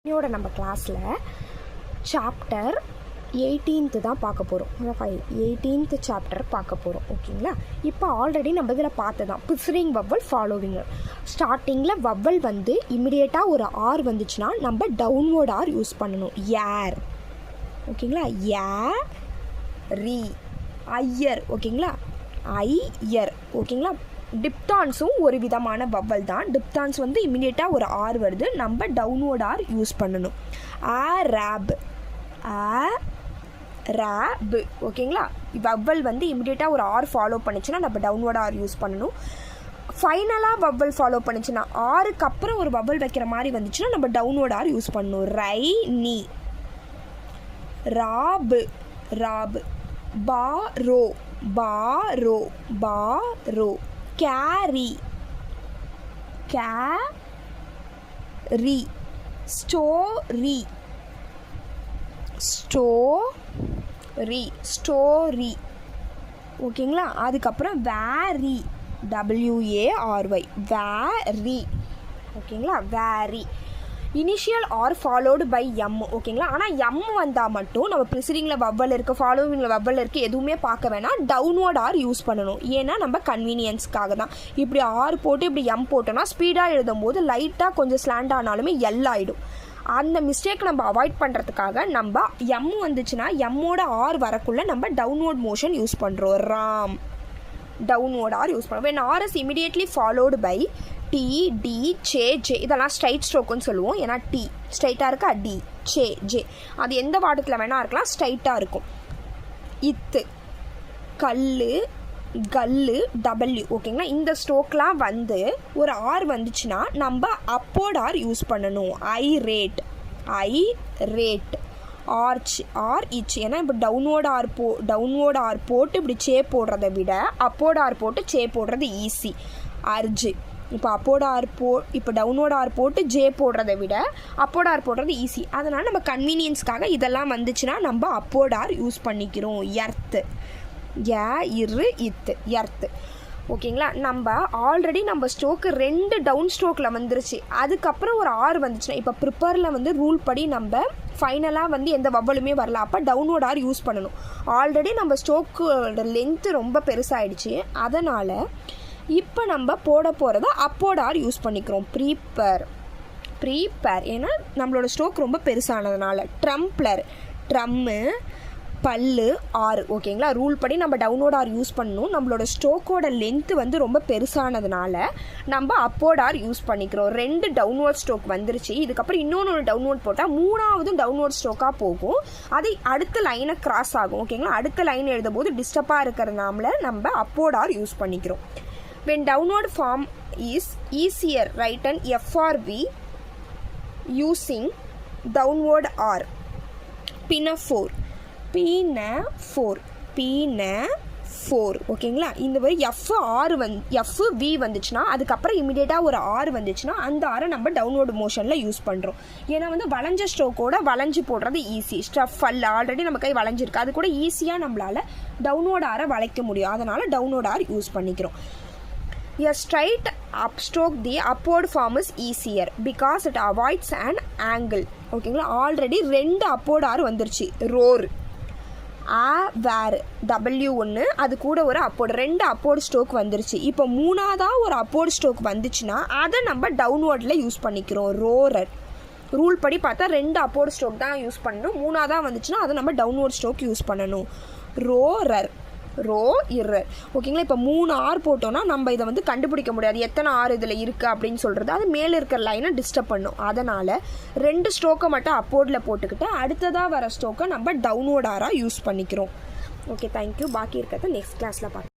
இன்னோட நம்ம கிளாஸில் சாப்டர் 18 தான் பார்க்க போகிறோம். 18th சாப்டர் பார்க்க போகிறோம். ஓகேங்களா? இப்போ ஆல்ரெடி நம்ம இதில் பார்த்ததான் ப்ரிசைடிங் வவ்வல் ஃபாலோவிங். ஸ்டார்டிங்கில் வவ்வல் வந்து இமிடியேட்டாக ஒரு ஆர் வந்துச்சுன்னா நம்ம டவுன்வோர்ட் ஆர் யூஸ் பண்ணணும். ஏர், ஓகேங்களா? ரி, ஐயர், ஓகேங்களா? ஐயர், ஓகேங்களா? டிப்தான்ஸும் ஒரு விதமான வவ்வல் தான். டிப்தான்ஸ் வந்து இமிடியேட்டாக ஒரு ஆர் வருது, நம்ம டவுன்வோர்ட் ஆர் யூஸ் பண்ணணும். ரேப், ரேப், ஓகேங்களா? வவ்வல் வந்து இமிடியேட்டாக ஒரு ஆர் ஃபாலோ பண்ணிச்சுன்னா நம்ம டவுன்வோர்ட் ஆர் யூஸ் பண்ணணும். ஃபைனலாக வவ்வல் ஃபாலோ பண்ணிச்சுன்னா ஆருக்கு அப்புறம் ஒரு வவ்வல் வைக்கிற மாதிரி வந்துச்சுன்னா நம்ம டவுன்வோர்ட் ஆர் யூஸ் பண்ணணும். ரை, நீ, ராபு, ராபு, borrow, borrow, borrow, carry, carry, story, story, story, ஓகேங்களா? அதுக்கப்புறம் வேரி, WARY, வேரி, ஓகேங்களா? Wary. Initial R followed by M, ஓகேங்களா? ஆனால் எம் வந்தால் மட்டும் நம்ம ப்ரிசைடிங்கில் வவ்வல் இருக்குது, ஃபாலோவிங்கில் வவ்வல் இருக்குது, எதுவுமே பார்க்க வேணாம், டவுன்வோர்ட் ஆர் யூஸ் பண்ணணும். ஏன்னா நம்ம கன்வீனியன்ஸ்க்காக தான். இப்படி ஆர் போட்டு இப்படி எம் போட்டோன்னா ஸ்பீடாக எழுதும் போது லைட்டாக கொஞ்சம் ஸ்லாண்ட் ஆனாலுமே எல் ஆகிடும். அந்த மிஸ்டேக் நம்ம அவாய்ட் பண்ணுறதுக்காக நம்ம எம் வந்துச்சுன்னா எம்மோட ஆர் வரக்குள்ளே நம்ம டவுன்வோர்ட் மோஷன் யூஸ் பண்ணுறோம். ராம், டவுன்வோர்ட் ஆர் யூஸ் பண்ணுறோம். when r is immediately followed by T, D, chay, J, இதெல்லாம் ஸ்ட்ரைட் ஸ்ட்ரோக்குன்னு சொல்லுவோம். ஏன்னா டி ஸ்ட்ரைட்டாக இருக்கா, டி, சே, ஜே, அது எந்த வாட்டத்தில் வேணால் இருக்கலாம், ஸ்ட்ரைட்டாக இருக்கும். இத்து, கல்லு, கல்லு, டபிள்யூ, ஓகேங்களா? இந்த ஸ்ட்ரோக்லாம் வந்து ஒரு ஆர் வந்துச்சுன்னா நம்ம அப்போர்ட் ஆர் யூஸ் பண்ணணும். ஐ ரேட், ஐ ரேட், ஆர்ச், ஆர் இச். ஏன்னா இப்போ டவுன்வோர்ட் ஆர் போட்டு இப்படி சே போடுறத விட அப்போர்ட் ஆர் போட்டு சே போடுறது ஈஸி. அர்ஜு, இப்போ இப்போ டவுன்வோர்ட் ஆர் போட்டு ஜே போடுறத விட அப்போர்ட் ஆர் போடுறது ஈஸி. அதனால் நம்ம கன்வீனியன்ஸ்க்காக இதெல்லாம் வந்துச்சுன்னா நம்ம அப்போர்ட் ஆர் யூஸ் பண்ணிக்கிறோம். எர்த்து, இத்து, எர்த்து, ஓகேங்களா? நம்ம ஆல்ரெடி நம்ம ஸ்ட்ரோக்கு 2 டவுன் ஸ்ட்ரோக்கில் வந்துருச்சு. அதுக்கப்புறம் ஒரு ஆர் வந்துச்சுன்னா இப்போ ப்ரிப்பேரில் வந்து ரூல் படி நம்ம ஃபைனலாக வந்து எந்த வவ்வலுமே வரல, அப்போ டவுன்வோர்ட் ஆர் யூஸ் பண்ணணும். ஆல்ரெடி நம்ம ஸ்ட்ரோக்கோட லென்த்து ரொம்ப பெருசாகிடுச்சு. அதனால் இப்போ நம்ம போட போகிறத அப்போர்ட் ஆர் யூஸ் பண்ணிக்கிறோம். ப்ரீப்பர், ப்ரீப்பர், ஏன்னா நம்மளோட ஸ்ட்ரோக் ரொம்ப பெருசானதுனால. ட்ரம்ப்ளர், ட்ரம்மு, பல்லு, ஆறு, ஓகேங்களா? ரூல் படி நம்ம டவுன்வோர்ட் ஆர் யூஸ் பண்ணணும். நம்மளோட ஸ்ட்ரோக்கோட லென்த்து வந்து ரொம்ப பெருசானதுனால நம்ம அப்போர்ட் ஆர் யூஸ் பண்ணிக்கிறோம். 2 டவுன்வோர்ட் ஸ்ட்ரோக் வந்துருச்சு. இதுக்கப்புறம் இன்னொன்று டவுன்வோர்ட் போட்டால் 3வது டவுன்வோர்ட் ஸ்ட்ரோக்காக போகும். அது அடுத்த லைனை கிராஸ் ஆகும், ஓகேங்களா? அடுத்த லைன் எழுதும் போது டிஸ்டர்பாக இருக்கிறதுனால நம்ம அப்போர்ட் ஆர் யூஸ் பண்ணிக்கிறோம். when downward form is easier, write an FRV using downward R. Pinafore, Pinafore, ஓகேங்களா? இந்த மாதிரி FV வந்துச்சுன்னா அதுக்கப்புறம் இமீடியட்டாக ஒரு ஆர் வந்துச்சுன்னா அந்த ஆரை நம்ம டவுன்வோர்டு மோஷனில் யூஸ் பண்ணுறோம். ஏன்னா வந்து வளைஞ்ச ஸ்ட்ரோக்கோட வளைஞ்சு போடுறது ஈஸி. ஸ்டஃபல் ஆல்ரெடி நம்ம கை வளைஞ்சிருக்கு, அது கூட ஈஸியாக நம்மளால் டவுன்வோர்டு ஆரை வளைக்க முடியும். அதனால் டவுன்வோர்டு ஆர் யூஸ் பண்ணிக்கிறோம். A straight upstroke, the upward form is easier because it avoids an angle, ஓகேங்களா? ஆல்ரெடி 2 அப்போர்ட் ஆர் வந்துருச்சு. ரோர், வேர், W1, அது கூட ஒரு அப்போர்டு, 2 அப்போர்டு ஸ்ட்ரோக் வந்துருச்சு. இப்போ 3ஆவதாக ஒரு அப்போர்டு ஸ்ட்ரோக் வந்துச்சுன்னா அதை நம்ம டவுன்வோர்டில் யூஸ் பண்ணிக்கிறோம். ரோரர், ரூல் படி பார்த்தா 2 அப்போர்டு ஸ்ட்ரோக் தான் யூஸ் பண்ணணும். 3ஆவதாக வந்துச்சுன்னா அதை நம்ம டவுன்வோர்ட் ஸ்ட்ரோக் யூஸ் பண்ணணும். ரோரர், ரோ, இரர், ஓகேங்களா? இப்போ 3 ஆர் போட்டோன்னா நம்ம இதை வந்து கண்டுபிடிக்க முடியாது எத்தனை ஆர் இதில் இருக்குது அப்படின்னு சொல்கிறது. அது மேலே இருக்கிற லைனை டிஸ்டர்ப் பண்ணும். அதனால் 2 ஸ்ட்ரோக்கை மட்டும் அப்போர்டில் போட்டுக்கிட்டு அடுத்ததாக வர ஸ்ட்ரோக்கை நம்ம டவுன்வோர்ட் ஆராக யூஸ் பண்ணிக்கிறோம். Okay, thank you. பாக்கி இருக்கிறத நெக்ஸ்ட் கிளாஸில் பார்க்கலாம்.